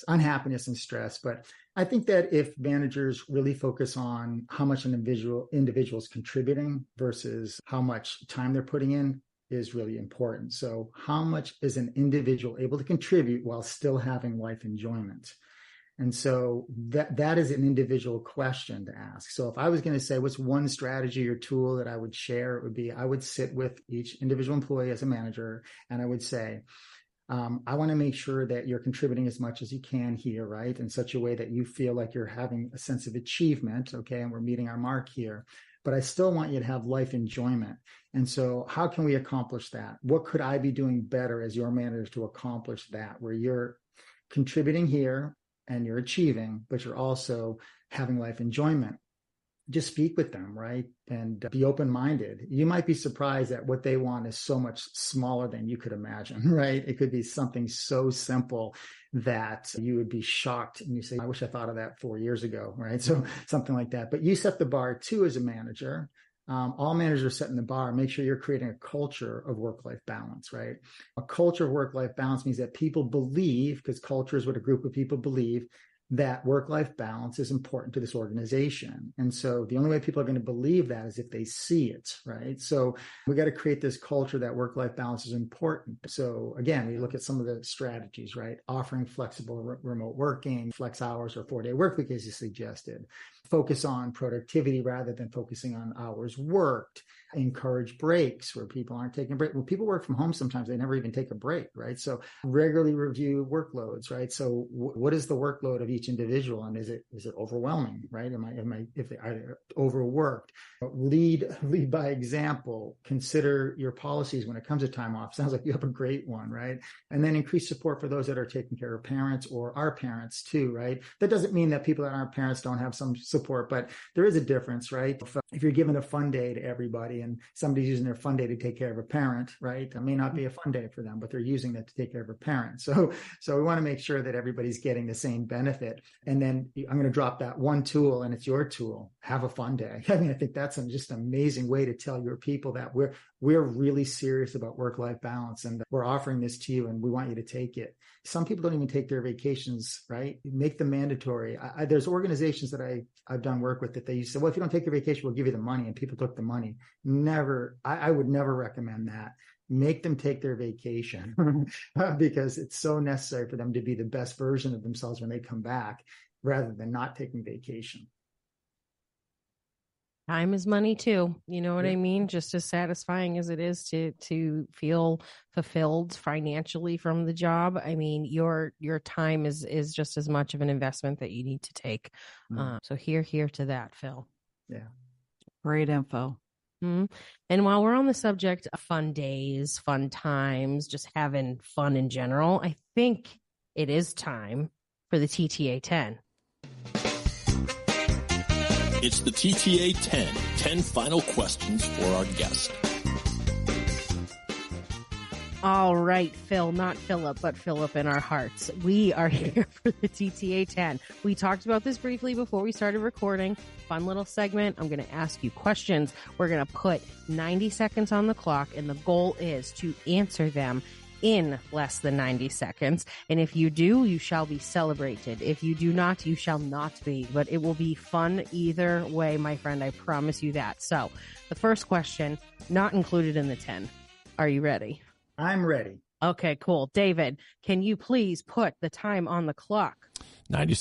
unhappiness, and stress. But I think that if managers really focus on how much an individual is contributing versus how much time they're putting in, is really important. So how much is an individual able to contribute while still having life enjoyment? And so that is an individual question to ask. So if I was going to say what's one strategy or tool that I would share, it would be I would sit with each individual employee as a manager, and I would say, I want to make sure that you're contributing as much as you can here, right? In such a way that you feel like you're having a sense of achievement, okay, and we're meeting our mark here. But I still want you to have life enjoyment. And so how can we accomplish that? What could I be doing better as your manager to accomplish that, where you're contributing here and you're achieving, but you're also having life enjoyment? Just speak with them, right? And be open-minded. You might be surprised at what they want is so much smaller than you could imagine, right? It could be something so simple that you would be shocked and you say, I wish I thought of that 4 years ago, right? So something like that. But you set the bar too as a manager. All managers are setting the bar. Make sure you're creating a culture of work-life balance, right? A culture of work-life balance means that people believe, because culture is what a group of people believe, that work-life balance is important to this organization. And so the only way people are going to believe that is if they see it, right? So we got to create this culture that work-life balance is important. So again, we look at some of the strategies, right? Offering flexible remote working, flex hours, or 4-day work week, as you suggested. Focus on productivity rather than focusing on hours worked. Encourage breaks where people aren't taking a break. When people work from home, sometimes they never even take a break, right? So regularly review workloads, right? So what is the workload of each individual, and is it overwhelming, right? If they are overworked? Lead by example. Consider your policies when it comes to time off. Sounds like you have a great one, right? And then increase support for those that are taking care of parents or our parents too, right? That doesn't mean that people that aren't parents don't have some support, but there is a difference, right? If you're giving a fun day to everybody and somebody's using their fun day to take care of a parent, right? It may not be a fun day for them, but they're using that to take care of a parent. So we want to make sure that everybody's getting the same benefit. And then I'm going to drop that one tool, and it's your tool. Have a fun day. I mean, I think that's just an amazing way to tell your people that we're really serious about work-life balance, and we're offering this to you and we want you to take it. Some people don't even take their vacations, right? Make them mandatory. There's organizations that I've done work with that they used to say, well, if you don't take your vacation, we'll give you the money. And people took the money. Never. I would never recommend that. Make them take their vacation because it's so necessary for them to be the best version of themselves when they come back, rather than not taking vacation. Time is money too. You know what I mean? Just as satisfying as it is to feel fulfilled financially from the job. I mean, your time is just as much of an investment that you need to take. So here to that, Phil. Yeah. Great info. Mm-hmm. And while we're on the subject of fun days, fun times, just having fun in general, I think it is time for the TTA 10. It's the TTA 10 final questions for our guest. All right, Phil, not Philip, but Philip in our hearts. We are here for the TTA 10. We talked about this briefly before we started recording. Fun little segment. I'm going to ask you questions. We're going to put 90 seconds on the clock, and the goal is to answer them in less than 90 seconds. And if you do, you shall be celebrated. If you do not, you shall not be. But it will be fun either way, my friend. I promise you that. So the first question, not included in the 10. Are you ready? I'm ready. Okay, cool. David, can you please put the time on the clock? 90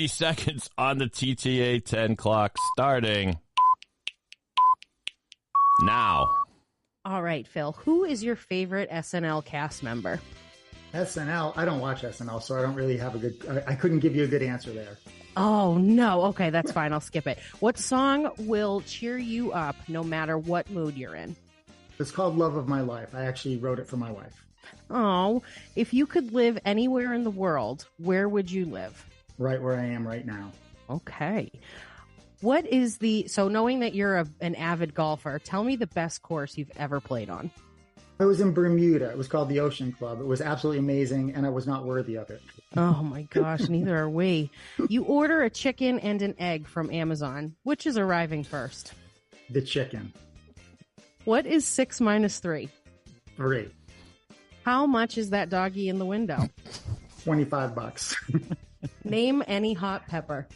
seconds on the TTA 10 clock starting now. All right, Phil, who is your favorite SNL cast member? SNL, I don't watch SNL, so I don't really have I couldn't give you a good answer there. Oh, no. Okay, that's fine. I'll skip it. What song will cheer you up no matter what mood you're in? It's called Love of My Life. I actually wrote it for my wife. Oh, if you could live anywhere in the world, where would you live? Right where I am right now. Okay. So knowing that you're an avid golfer, tell me the best course you've ever played on. I was in Bermuda. It was called the Ocean Club. It was absolutely amazing, and I was not worthy of it. Oh my gosh, neither are we. You order a chicken and an egg from Amazon. Which is arriving first? The chicken. What is 6 minus 3? 3. How much is that doggy in the window? $25. Name any hot pepper.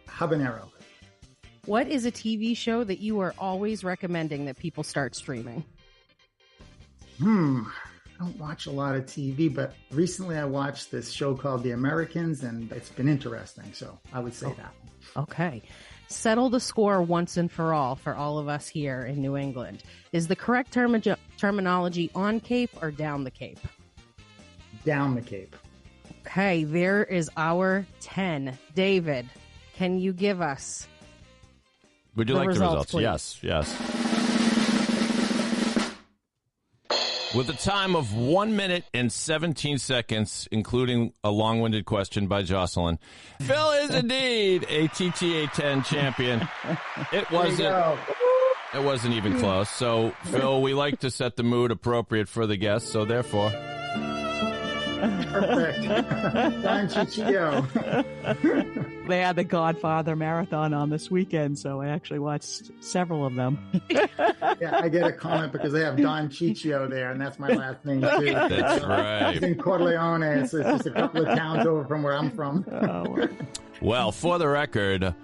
Habanero. What is a TV show that you are always recommending that people start streaming? I don't watch a lot of TV, but recently I watched this show called The Americans, and it's been interesting, so I would say that. Okay. Settle the score once and for all of us here in New England. Is the correct terminology on Cape or down the Cape? Down the Cape. Okay, there is our 10. David, can you give us Would you like the results? Please? Yes. With a time of 1 minute and 17 seconds, including a long-winded question by Jocelyn, Phil is indeed a TTA 10 champion. It wasn't even close. So, Phil, we like to set the mood appropriate for the guests, so therefore... Perfect. Don Cicio. They had the Godfather marathon on this weekend, so I actually watched several of them. Yeah, I get a comment because they have Don Cicio there, and that's my last name, too. That's right. It's in Corleone, so it's just a couple of towns over from where I'm from. Well, for the record...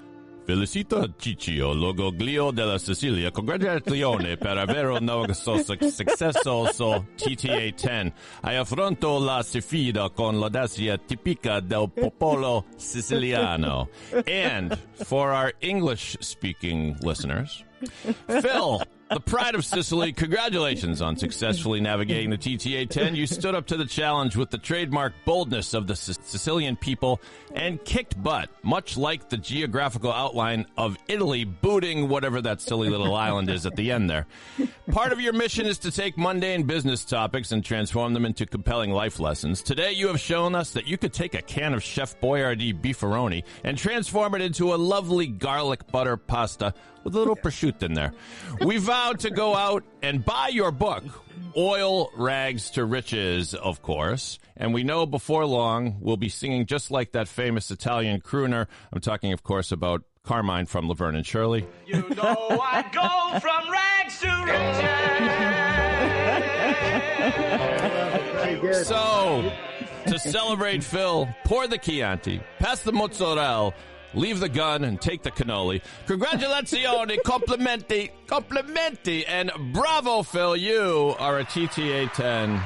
Felicito Cicio, Logoglio della Sicilia. Congratulazioni per aver un nuovo successo su TTA 10. Hai affronto la sfida con l'audacia tipica del popolo siciliano. And for our English-speaking listeners, Phil, the pride of Sicily, congratulations on successfully navigating the TTA 10. You stood up to the challenge with the trademark boldness of the Sicilian people and kicked butt, much like the geographical outline of Italy booting whatever that silly little island is at the end there. Part of your mission is to take mundane business topics and transform them into compelling life lessons. Today, you have shown us that you could take a can of Chef Boyardee beefaroni and transform it into a lovely garlic butter pasta with a little prosciutto in there. We vowed to go out and buy your book, Oil Rags to Riches, of course. And we know before long we'll be singing just like that famous Italian crooner. I'm talking, of course, about Carmine from Laverne and Shirley. You know I'd go from rags to riches. So, to celebrate Phil, pour the Chianti, pass the mozzarella, leave the gun, and take the cannoli. Congratulazioni, complimenti, and bravo, Phil. You are a TTA 10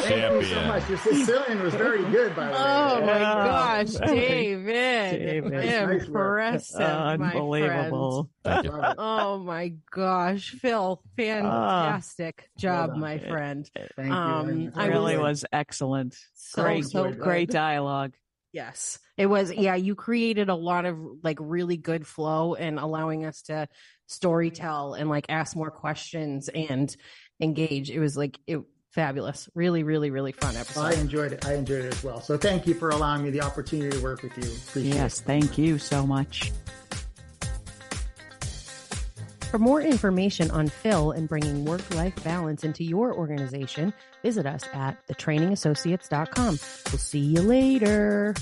champion. Thank you so much. Your Sicilian was very good, by the way. Oh, my gosh, David. Nice Impressive, unbelievable. my friend. Oh, my gosh. Phil, fantastic job, my friend. Thank you. It really was excellent. Great dialogue. Yes, it was. Yeah, you created a lot of really good flow and allowing us to storytell and ask more questions and engage. It was fabulous. Really, really, really fun episode. I enjoyed it. As well. So thank you for allowing me the opportunity to work with you. Appreciate it. Thank you so much. For more information on Phil and bringing work-life balance into your organization, visit us at thetrainingassociates.com. We'll see you later.